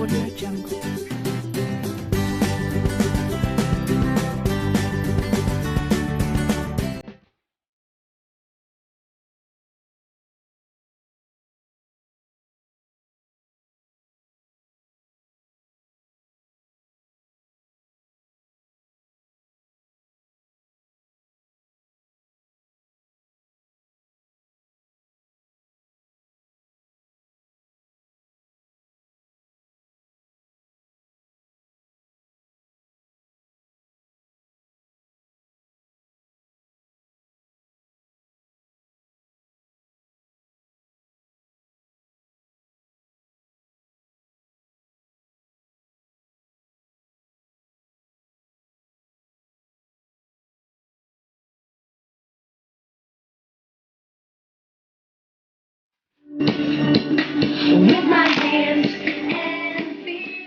Audio Jungle. With my hands and feet.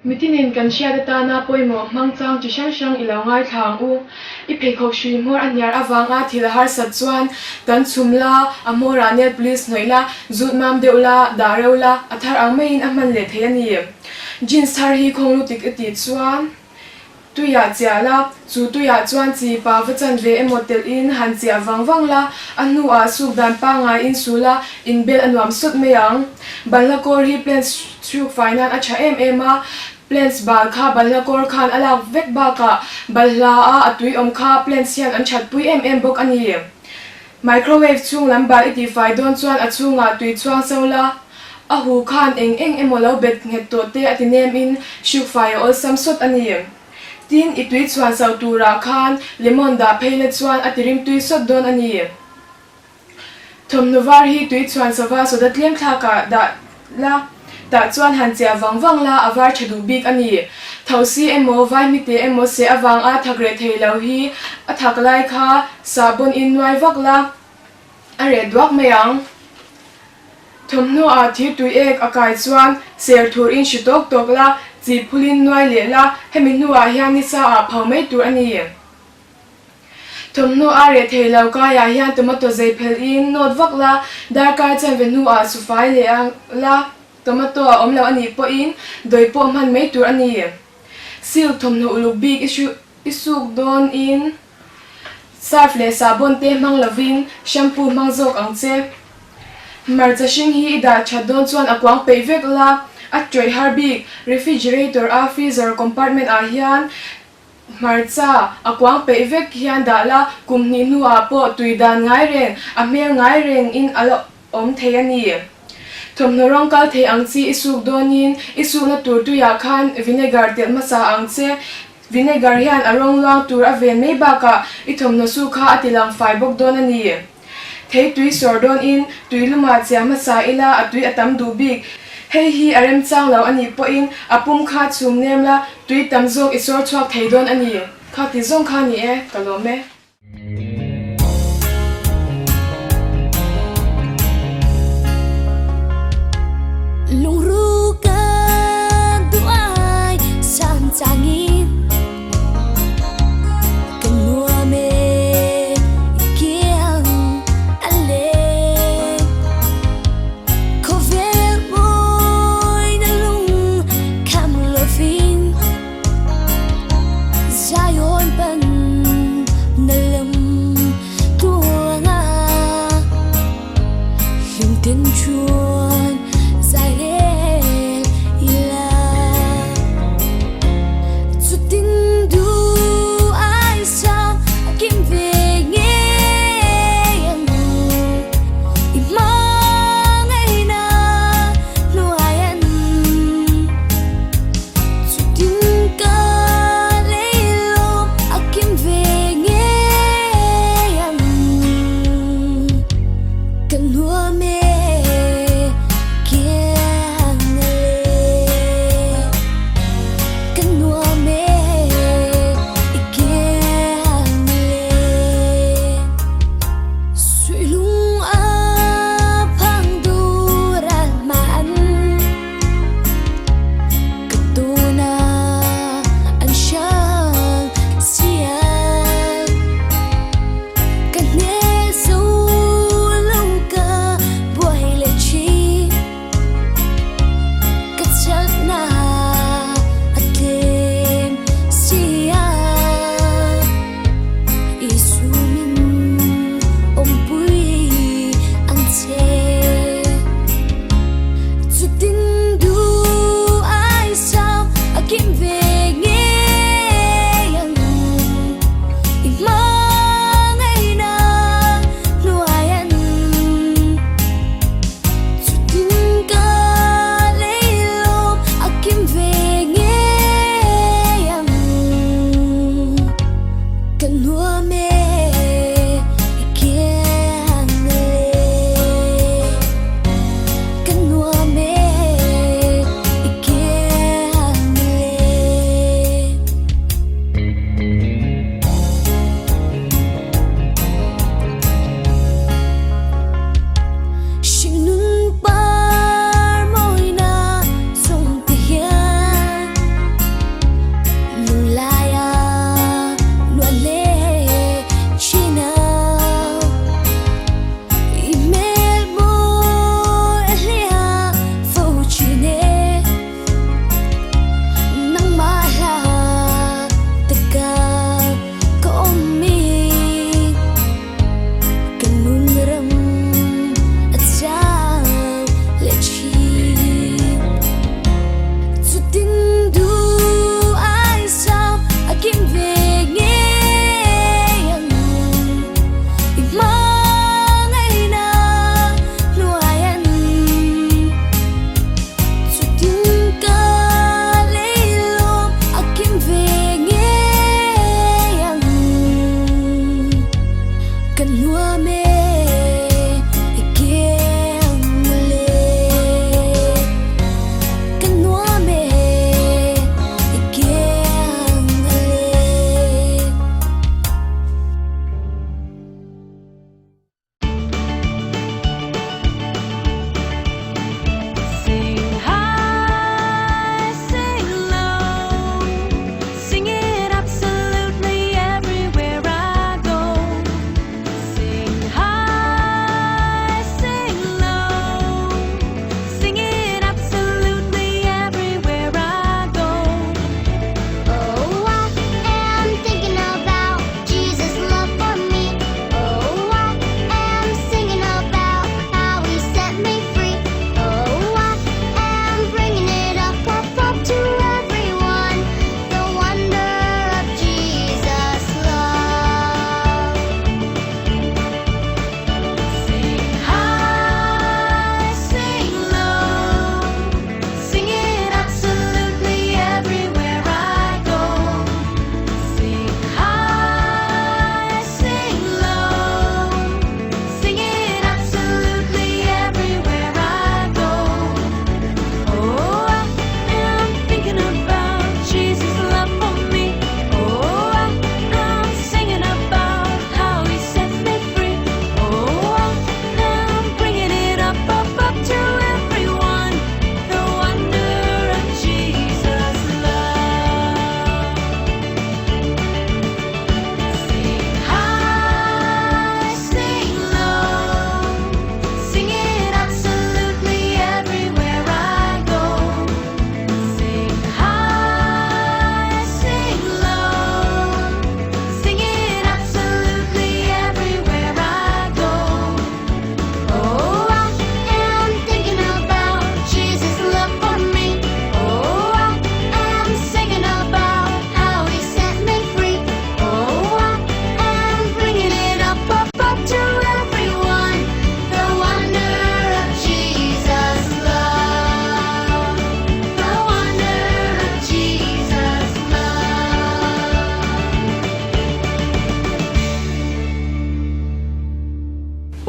Mitinin kan siya na poimo mangchang chi sang sang ilangai thang u iphekok shui mor anyar awanga thila har satchuan kan chumla amora net police noila zutmam deula dareula athar angmein aman le theni jeans thar hi khonglu tik ati chuan tuya chiala chu tuya chuan chi pa vachan ve emotel in han chia wangwangla anu a su dan pa nga in sula in bel anwam sut meyang balakor hi plans thuk finance acha a plans bal kha balakor khan alak vek ba ka balha a atui om kha plans sian an chat pui bok ani microwave chung lamba iti fai don chuan achunga tui chuang sola ahu khan eng emolo bet nget to te atinem in shuk fai ol samsot ani tin itui chuan sau tura khan lemon da pheile chuan atirim tui sot don ani thomnuwar hi tui chuan sawa so da tlem thla ka da la ta chuan han chia wangwang la awar thadu bik ani thosi emo vai mi te emo se awang a thakre theilo hi a thaklai kha sabon in noi wakla are dwak meyang thomnu a thi tui ek akai chuan ser thur in shitok tokla chi phulin noi le la hemi nuwa hian ni sa a phomei tur ani thomnu a re theilo ka ya hian tomato zephel in not wakla darka chan venu a sufai le la tomato omlo ani po in doi po man mei tur ani sil thom no uluk bik isuk don in sarf le sabon te mang lovin shampoo mang zok ang che marcha shing hi ida chadon chuan akwang peivek la a troi harbik refrigerator a freezer compartment a hian marcha akwang peivek hian dala kumni nuwa po tuidan ngai reng a mer ngai reng in alo om thei ani thomno rong kal thei ang chi isuk donin isuk na tur tu ya khan vinegar tel masa ang che vinegar hian arong lang tur a ven mei ba ka I thomno su kha atilang fai bok don ani thei tui sor don in tui luma chia masa ila atui atam du bik hei hi arem chang lo ani po in apum kha chum nem la tui tam jok isor chuak thei don ani kha ti zong kha ni e kalome lung ru ka duai san changin kan mua me kiang ale ko vel boy na lung kam lovin zayon ban na lam tuanga lung tin chuan zai le ila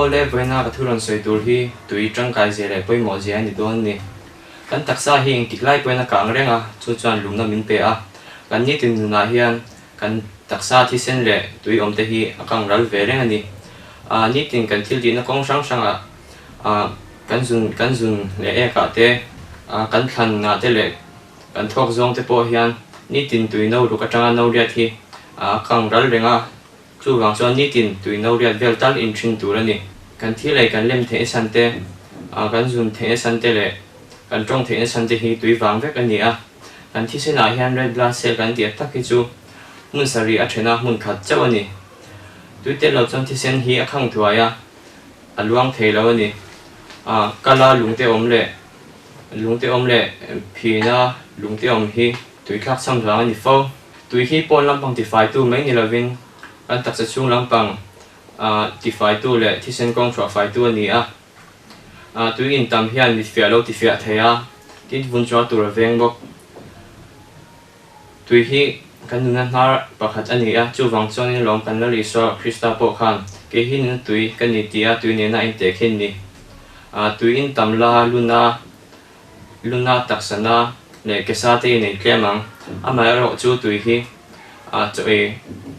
pol le voina ka thuron soi tur hi tui tangkai je le poimo je ani don ni kan taksa hi ing tiklai poina kang renga chu chuan lumna min pe a kan ni tin na hian kan taksa thi sen le tui omte hi akang ral ve reng ani ni tin kan thil di na kong sang sanga kan zun le e ka te kan thlan na te le kan thok zong te po hian ni tin tui no ru ka tanga no riat hi kang ral renga chu wang chuan ni tin tui no riat vel tal in thin tur ani kan thi lai kan lem the san te kan zun the san te le kan tong the san te hi tui wang vek ani a kan thi se na hian red blood cell kan ti tak ki chu mun sari a thena mun khat chaw ani tui te lo chon thi sen hi a khang thuaya aluang thei lo ani kala lungte om le phina lungte om hi tui khak sam thang ani fo tui hi pon lampang ti fai tu mai ni lovin kan tak sa chung lampang ti fai tu le thi sen kong thwa fai tu ani a tui in tam hian mi fia lo ti fia theya tin vun chaw tur veng bok tui hi kan nuna hnar pakhat ani a chu wang chuan in lom kan la ri so Krista po khan ke hin tui kan ni tia tui ne na in te khin ni tui in tam la luna taksana le kesa te nei tlemang ama ro chu tui hi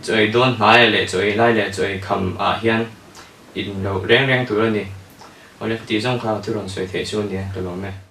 choi don hai le choi lai le choi kham hian in lo reng tu ani ole ti jong kha tu ron soi the chu ni ka lo me